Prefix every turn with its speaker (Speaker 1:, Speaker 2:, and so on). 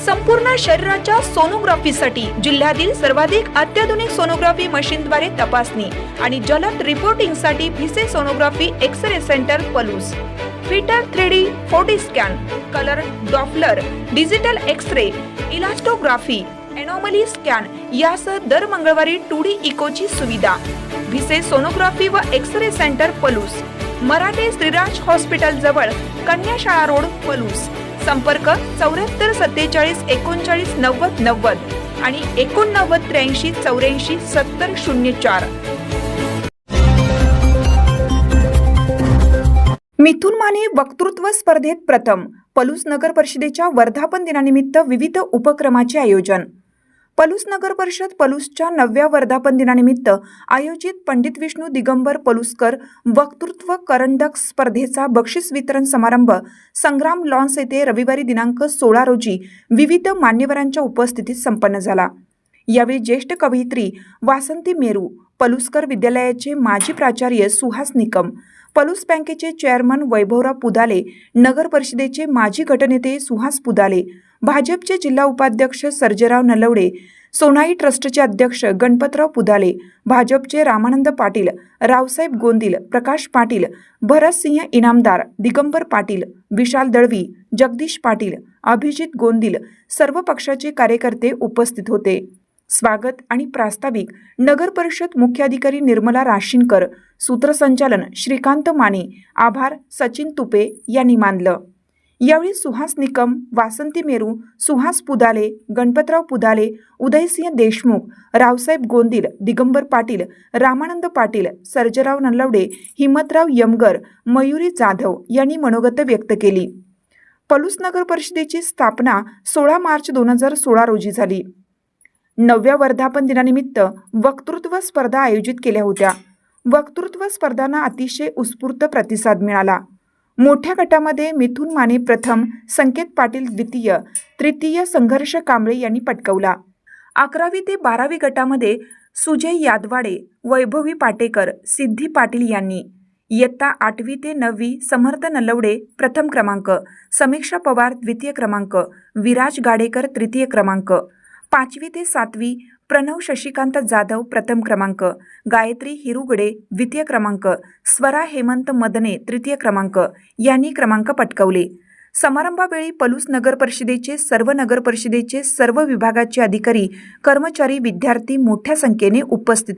Speaker 1: संपूर्ण शरीराच्या सोनोग्राफीसाठी जिल्ह्यातील सर्वाधिक अत्याधुनिक सोनोग्राफी मशीनद्वारे तपासणी आणि जलद रिपोर्टिंगसाठी Bhise sonography x-ray centre Palus, फिटर 3D 4D scan, colour Doppler, digital x-ray, elastography, anomaly scan यासह दर मंगळवारी 2D इकोची सुविधा. भिसे सोनोग्राफी व x-ray centre Palus, Marathe Shriraj hospital जवळ, कन्या शाळा रोड पलूस. संपर्क 74 47 39 90 90 आणि 89 83 84 70 04. मिथुन माने वक्तृत्व स्पर्धेत प्रथम. पलूस नगर परिषदेच्या वर्धापन दिनानिमित्त विविध उपक्रमाचे आयोजन. पलूस नगर परिषद पलूसच्या 9व्या वर्धापन दिनानिमित्त आयोजित पंडित विष्णू दिगंबर पलुसकर वक्तृत्व करंडक स्पर्धेचा बक्षीस वितरण समारंभ संग्राम लॉन्स येथे रविवारी दिनांक 16 रोजी विविध मान्यवरांच्या उपस्थितीत संपन्न झाला. यावेळी ज्येष्ठ कवयित्री वासंती मेरू, पलुसकर विद्यालयाचे माजी प्राचार्य सुहास निकम, पलूस बँकेचे चेअरमन वैभवराव पुदाले, नगर परिषदेचे माजी गटनेते सुहास पुदाले, भाजपचे जिल्हा उपाध्यक्ष सर्जेराव नलवडे, सोनाई ट्रस्टचे अध्यक्ष गणपतराव पुदाले, भाजपचे रामानंद पाटील, रावसाहेब गोंदिल, प्रकाश पाटील, भरतसिंह इनामदार, दिगंबर पाटील, विशाल दळवी, जगदीश पाटील, अभिजित गोंदिल सर्व पक्षाचे कार्यकर्ते उपस्थित होते. स्वागत आणि प्रास्ताविक नगर परिषद मुख्याधिकारी निर्मला राशीनकर, सूत्रसंचालन श्रीकांत माने, आभार सचिन तुपे यांनी मानलं. यावेळी सुहास निकम, वासंती मेरू, सुहास पुदाले, गणपतराव पुदाले, उदयसिंह देशमुख, रावसाहेब गोंदिल, दिगंबर पाटील, रामानंद पाटील, सर्जेराव नलवडे, हिम्मतराव यमगर, मयुरी जाधव यांनी मनोगत व्यक्त केली. पलूस नगर परिषदेची स्थापना 16 मार्च 2016 रोजी झाली. 9व्या वर्धापन दिनानिमित्त वक्तृत्व स्पर्धा आयोजित केल्या होत्या. वक्तृत्व स्पर्धांना अतिशय उत्स्फूर्त प्रतिसाद मिळाला. मोठ्या गटामध्ये मिथुन माने प्रथम, संकेत पाटील द्वितीय, तृतीय संघर्ष कांबळे यांनी पटकावला. 11वी ते 12वी गटामध्ये सुजय यादवाडे, वैभवी पाटेकर, सिद्धी पाटील यांनी, इयत्ता 8वी ते 9वी समर्थ नलवडे प्रथम क्रमांक, समीक्षा पवार द्वितीय क्रमांक, विराज गाडेकर तृतीय क्रमांक, 5वी ते 7वी प्रणव शशिकांत जाधव प्रथम क्रमांक, गायत्री हिरुगडे द्वितीय क्रमांक, स्वरा हेमंत मदने तृतीय क्रमांक यांनी क्रमांक पटकावले. समारंभावेळी पलूस नगर परिषदेचे सर्व विभागाचे अधिकारी, कर्मचारी, विद्यार्थी मोठ्या संख्येने उपस्थित